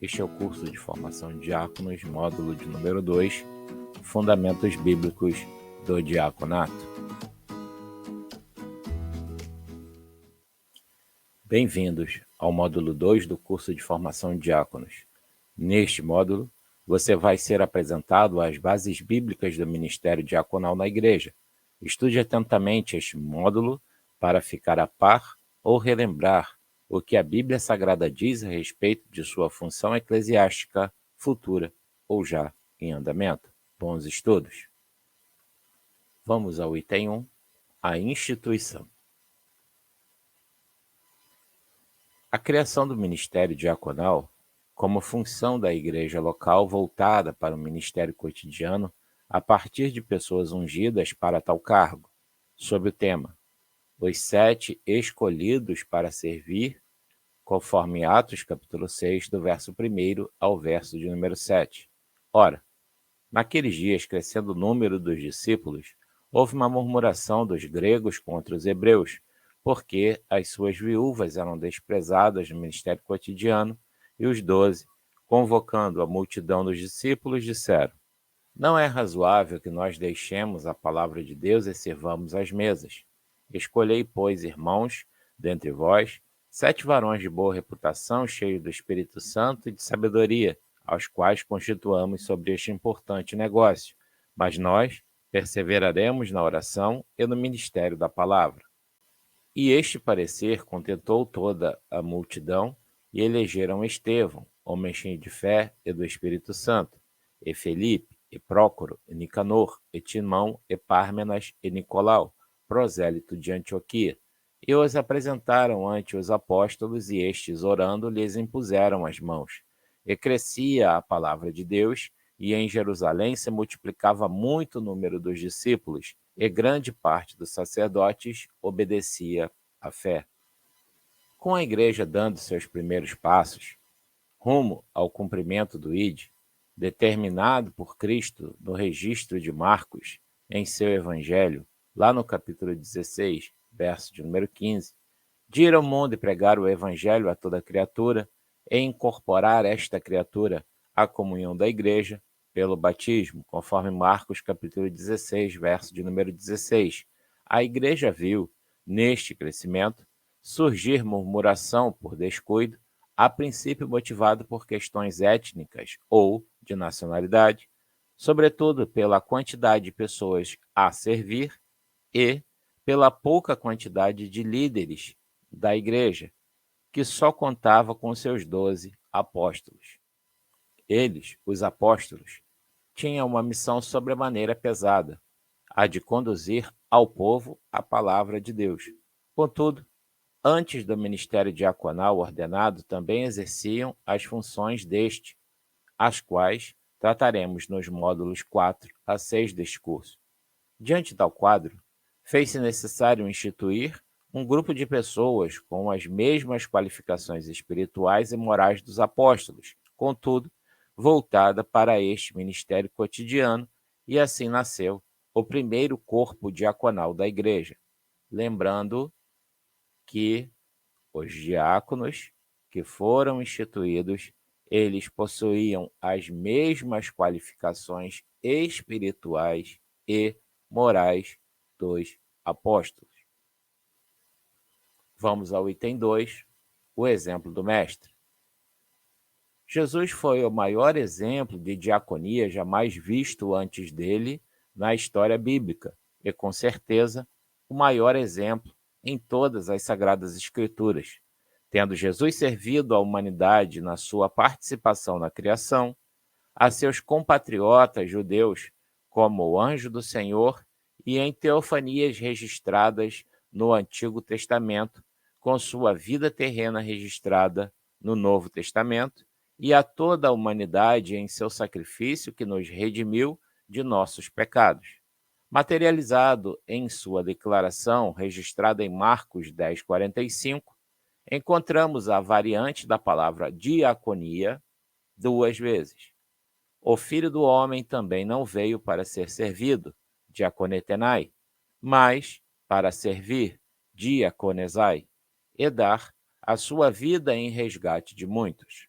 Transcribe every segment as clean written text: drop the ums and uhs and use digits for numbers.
Este é o curso de formação de diáconos, módulo de número 2, Fundamentos Bíblicos do Diaconato. Bem-vindos ao módulo 2 do curso de formação de diáconos. Neste módulo, você vai ser apresentado às bases bíblicas do ministério diaconal na igreja. Estude atentamente este módulo para ficar a par ou relembrar o que a Bíblia Sagrada diz a respeito de sua função eclesiástica futura ou já em andamento. Bons estudos! Vamos ao item 1, a instituição. A criação do ministério diaconal, como função da igreja local voltada para o ministério cotidiano, a partir de pessoas ungidas para tal cargo, sob o tema Os 7 escolhidos para servir, conforme Atos capítulo 6, do verso 1 ao verso de número 7. Ora, naqueles dias, crescendo o número dos discípulos, houve uma murmuração dos gregos contra os hebreus, porque as suas viúvas eram desprezadas no ministério cotidiano, e os 12, convocando a multidão dos discípulos, disseram: Não é razoável que nós deixemos a palavra de Deus e sirvamos às mesas. Escolhei, pois, irmãos, dentre vós, 7 varões de boa reputação, cheios do Espírito Santo e de sabedoria, aos quais constituamos sobre este importante negócio. Mas nós perseveraremos na oração e no ministério da palavra. E este parecer contentou toda a multidão, e elegeram Estevão, homem cheio de fé e do Espírito Santo, e Felipe, e Prócoro, e Nicanor, e Timão, e Pármenas, e Nicolau, prosélito de Antioquia. E os apresentaram ante os apóstolos, e estes, orando, lhes impuseram as mãos. E crescia a palavra de Deus, e em Jerusalém se multiplicava muito o número dos discípulos, e grande parte dos sacerdotes obedecia à fé. Com a igreja dando seus primeiros passos, rumo ao cumprimento do ID, determinado por Cristo no registro de Marcos, em seu evangelho, lá no capítulo 16, verso de número 15, de ir ao mundo e pregar o evangelho a toda criatura, e incorporar esta criatura à comunhão da igreja, pelo batismo, conforme Marcos capítulo 16, verso de número 16. A igreja viu, neste crescimento, surgir murmuração por descuido, a princípio motivado por questões étnicas ou de nacionalidade, sobretudo pela quantidade de pessoas a servir e pela pouca quantidade de líderes da igreja, que só contava com seus 12 apóstolos. Eles, os apóstolos, tinham uma missão sobremaneira pesada, a de conduzir ao povo a palavra de Deus. Contudo, antes do ministério diaconal ordenado, também exerciam as funções deste, as quais trataremos nos módulos 4 a 6 deste curso. Diante tal quadro, fez-se necessário instituir um grupo de pessoas com as mesmas qualificações espirituais e morais dos apóstolos, contudo, voltada para este ministério cotidiano, e assim nasceu o primeiro corpo diaconal da igreja. Lembrando que os diáconos que foram instituídos, eles possuíam as mesmas qualificações espirituais e morais dos apóstolos. Vamos ao item 2, o exemplo do mestre. Jesus foi o maior exemplo de diaconia jamais visto antes dele na história bíblica e, com certeza, o maior exemplo em todas as Sagradas Escrituras, tendo Jesus servido à humanidade na sua participação na criação, a seus compatriotas judeus como o anjo do Senhor e em teofanias registradas no Antigo Testamento, com sua vida terrena registrada no Novo Testamento, e a toda a humanidade em seu sacrifício que nos redimiu de nossos pecados. Materializado em sua declaração, registrada em Marcos 10:45, encontramos a variante da palavra diaconia 2 vezes. O Filho do Homem também não veio para ser servido, diaconetenai, mas para servir, diaconesai, e dar a sua vida em resgate de muitos.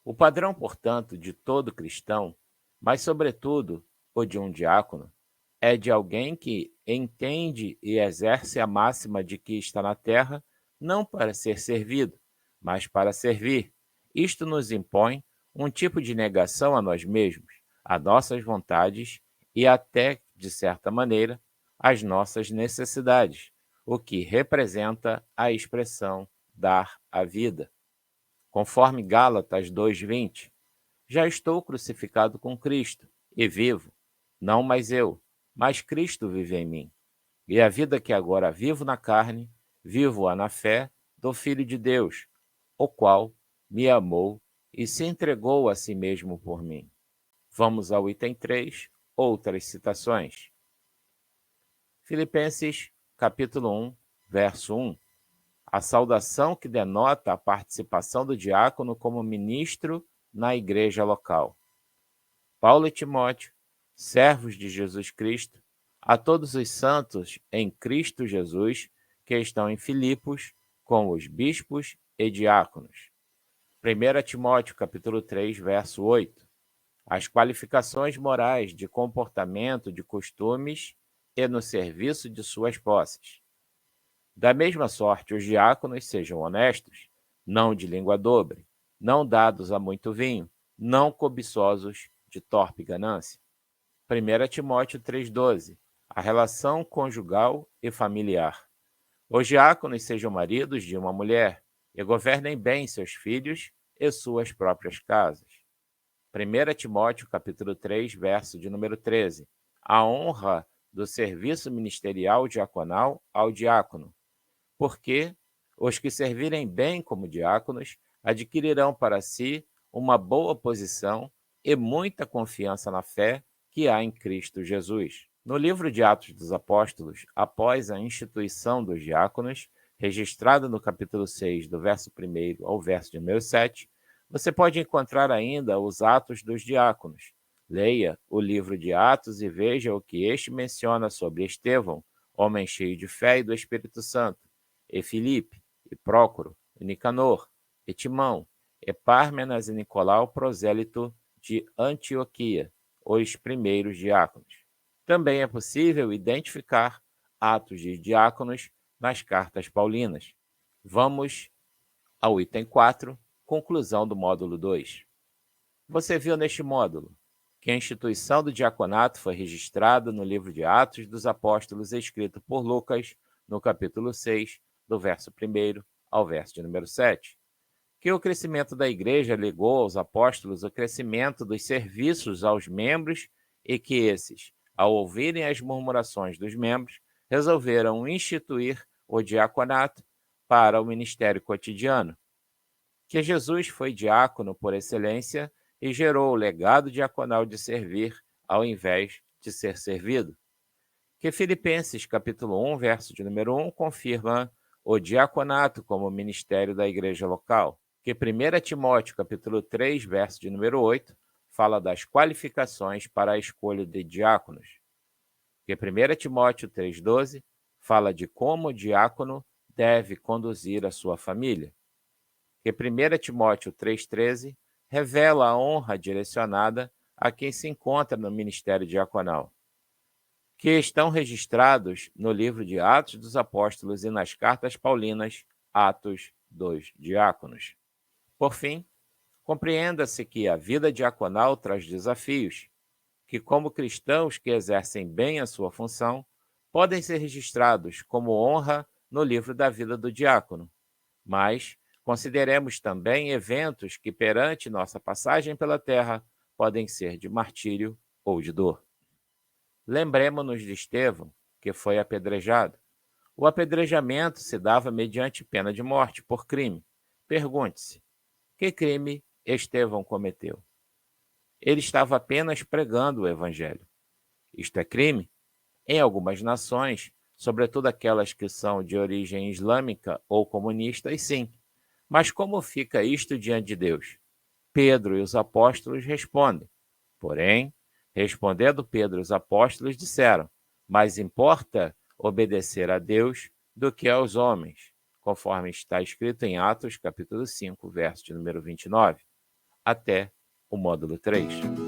O padrão, portanto, de todo cristão, mas sobretudo o de um diácono, é de alguém que entende e exerce a máxima de que está na terra não para ser servido, mas para servir. Isto nos impõe um tipo de negação a nós mesmos, a nossas vontades e até, de certa maneira, as nossas necessidades, o que representa a expressão dar a vida. Conforme Gálatas 2:20, já estou crucificado com Cristo e vivo, não mais eu, mas Cristo vive em mim. E a vida que agora vivo na carne, vivo-a na fé do Filho de Deus, o qual me amou e se entregou a si mesmo por mim. Vamos ao item 3, outras citações. Filipenses, capítulo 1, verso 1. A saudação que denota a participação do diácono como ministro na igreja local. Paulo e Timóteo, servos de Jesus Cristo, a todos os santos em Cristo Jesus que estão em Filipos, com os bispos e diáconos. 1 Timóteo, capítulo 3, verso 8. As qualificações morais de comportamento, de costumes e no serviço de suas posses. Da mesma sorte, os diáconos sejam honestos, não de língua dobre, não dados a muito vinho, não cobiçosos de torpe ganância. 1 Timóteo 3,12. A relação conjugal e familiar. Os diáconos sejam maridos de uma mulher e governem bem seus filhos e suas próprias casas. 1 Timóteo capítulo 3, verso de número 13. A honra do serviço ministerial diaconal ao diácono, porque os que servirem bem como diáconos adquirirão para si uma boa posição e muita confiança na fé que há em Cristo Jesus. No livro de Atos dos Apóstolos, após a instituição dos diáconos, registrada no capítulo 6, do verso 1 ao verso de número 7, você pode encontrar ainda os Atos dos Diáconos. Leia o livro de Atos e veja o que este menciona sobre Estevão, homem cheio de fé e do Espírito Santo, e Filipe, e Prócoro, e Nicanor, e Timão, e Pármenas e Nicolau, prosélito de Antioquia, os primeiros diáconos. Também é possível identificar atos de diáconos nas cartas paulinas. Vamos ao item 4, conclusão do módulo 2. Você viu neste módulo que a instituição do diaconato foi registrada no livro de Atos dos Apóstolos, escrito por Lucas, no capítulo 6, do verso 1 ao verso de número 7. Que o crescimento da igreja legou aos apóstolos o crescimento dos serviços aos membros e que esses, ao ouvirem as murmurações dos membros, resolveram instituir o diaconato para o ministério cotidiano. Que Jesus foi diácono por excelência e gerou o legado diaconal de servir ao invés de ser servido. Que Filipenses capítulo 1, verso de número 1, confirma o diaconato como ministério da igreja local. Que 1 Timóteo capítulo 3, verso de número 8, fala das qualificações para a escolha de diáconos. Que 1 Timóteo 3,12 fala de como o diácono deve conduzir a sua família. Que 1 Timóteo 3,13 revela a honra direcionada a quem se encontra no ministério diaconal, que estão registrados no livro de Atos dos Apóstolos e nas cartas paulinas, Atos dos Diáconos. Por fim, compreenda-se que a vida diaconal traz desafios, que como cristãos que exercem bem a sua função, podem ser registrados como honra no livro da vida do diácono, mas consideremos também eventos que, perante nossa passagem pela terra, podem ser de martírio ou de dor. Lembremos-nos de Estevão, que foi apedrejado. O apedrejamento se dava mediante pena de morte por crime. Pergunte-se, que crime Estevão cometeu? Ele estava apenas pregando o evangelho. Isto é crime? Em algumas nações, sobretudo aquelas que são de origem islâmica ou comunistas, sim. Mas como fica isto diante de Deus? Pedro e os apóstolos respondem. Porém, respondendo Pedro e os apóstolos disseram, mais importa obedecer a Deus do que aos homens, conforme está escrito em Atos, capítulo 5, verso de número 29. até o módulo 3.